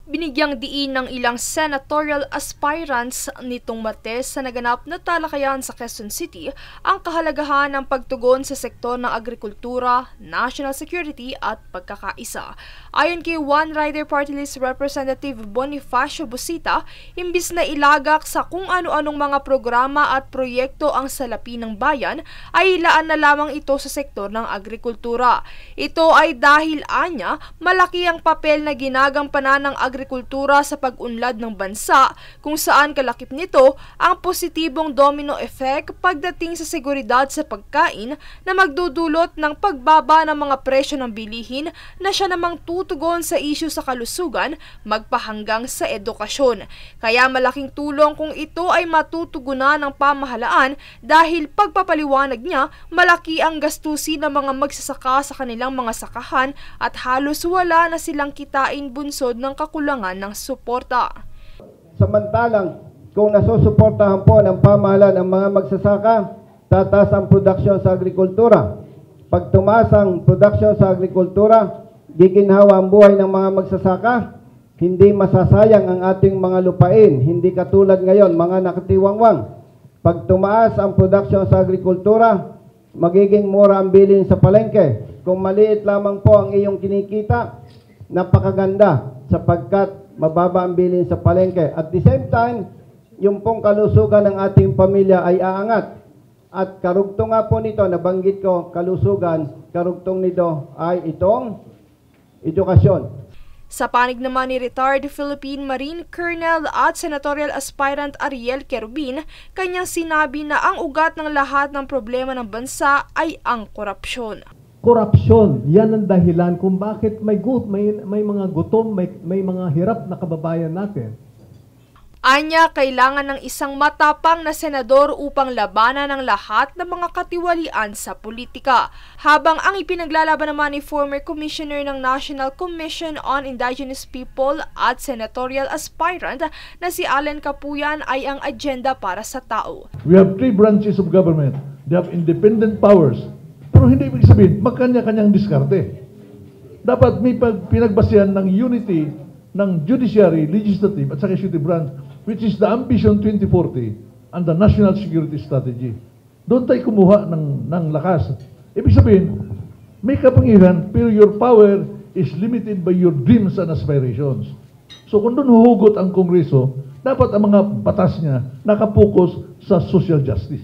Binigyang diin ng ilang senatorial aspirants nitong Martes sa naganap na talakayan sa Quezon City ang kahalagahan ng pagtugon sa sektor ng agrikultura, national security at pagkakaisa. Ayon kay One Rider Party List Representative Bonifacio Busita, imbis na ilagak sa kung ano-anong mga programa at proyekto ang salapi ng bayan, ay ilaan na lamang ito sa sektor ng agrikultura. Ito ay dahil anya, malaki ang papel na ginagampanan ng agrikultura sa pag-unlad ng bansa, kung saan kalakip nito ang positibong domino effect pagdating sa seguridad sa pagkain na magdudulot ng pagbaba ng mga presyo ng bilihin na siya namang tutugon sa isyu sa kalusugan magpahanggang sa edukasyon. Kaya malaking tulong kung ito ay matutugunan ng pamahalaan dahil pagpapaliwanag niya, malaki ang gastusin ng mga magsasaka sa kanilang mga sakahan at halos wala na silang kitain bunsod ng kakulangan ng suporta. Samantalang kung nasusuportahan po ng pamahalaan ang mga magsasaka, tataas ang produksyon sa agrikultura. Pag tumaas ang produksyon sa agrikultura, giginhawa ang buhay ng mga magsasaka, hindi masasayang ang ating mga lupain, hindi katulad ngayon, mga nakatiwangwang. Pag tumaas ang produksyon sa agrikultura, magiging mura ang bilhin sa palengke. Kung maliit lamang po ang iyong kinikita, napakaganda sapagkat mababa ang bilhin sa palengke. At the same time, yung pong kalusugan ng ating pamilya ay aangat. At karugtong nga po nito, nabanggit ko, kalusugan, karugtong nito ay itong edukasyon. Sa panig naman ni retired Philippine Marine Colonel at Senatorial Aspirant Ariel Querubin, kanyang sinabi na ang ugat ng lahat ng problema ng bansa ay ang korupsyon. Korupsyon, yan ang dahilan kung bakit may mga gutom, may mga hirap na kababayan natin. Anya, kailangan ng isang matapang na senador upang labanan ang lahat ng mga katiwalian sa politika. Habang ang ipinaglalaban naman ni former Commissioner ng National Commission on Indigenous People at Senatorial Aspirant na si Allen Capuyan ay ang agenda para sa tao. We have three branches of government. They have independent powers. Pero hindi ibig sabihin, magkanya-kanyang diskarte. Dapat may pinagbasihan ng unity ng judiciary, legislative at executive branch, which is the Ambition 2040 and the National Security Strategy. Doon tayo kumuha ng lakas. Ibig sabihin, may kapangyarihan, pero your power is limited by your dreams and aspirations. So kung doon huhugot ang Kongreso, dapat ang mga batas niya nakapokus sa social justice.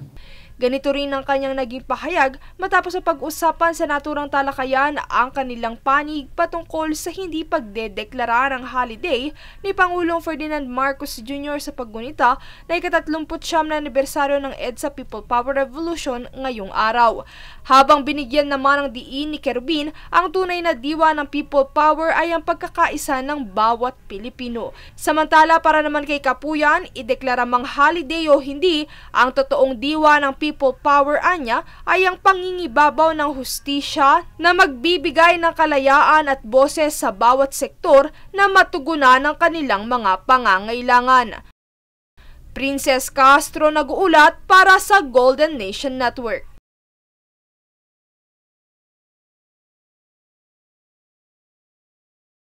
Ganito rin ang kanyang naging pahayag matapos sa pag-usapan sa naturang talakayan ang kanilang panig patungkol sa hindi pagdedeklara ng holiday ni Pangulong Ferdinand Marcos Jr. sa paggunita na ika-39 na anibersaryo ng EDSA People Power Revolution ngayong araw. Habang binigyan naman ng diin ni Querubin, ang tunay na diwa ng People Power ay ang pagkakaisa ng bawat Pilipino. Samantala para naman kay Capuyan, ideklara mang holiday o hindi, ang totoong diwa ng People Power anya ay ang pangingibabaw ng hustisya na magbibigay ng kalayaan at boses sa bawat sektor na matugunan ng kanilang mga pangangailangan. Princess Castro nag-uulat para sa Golden Nation Network.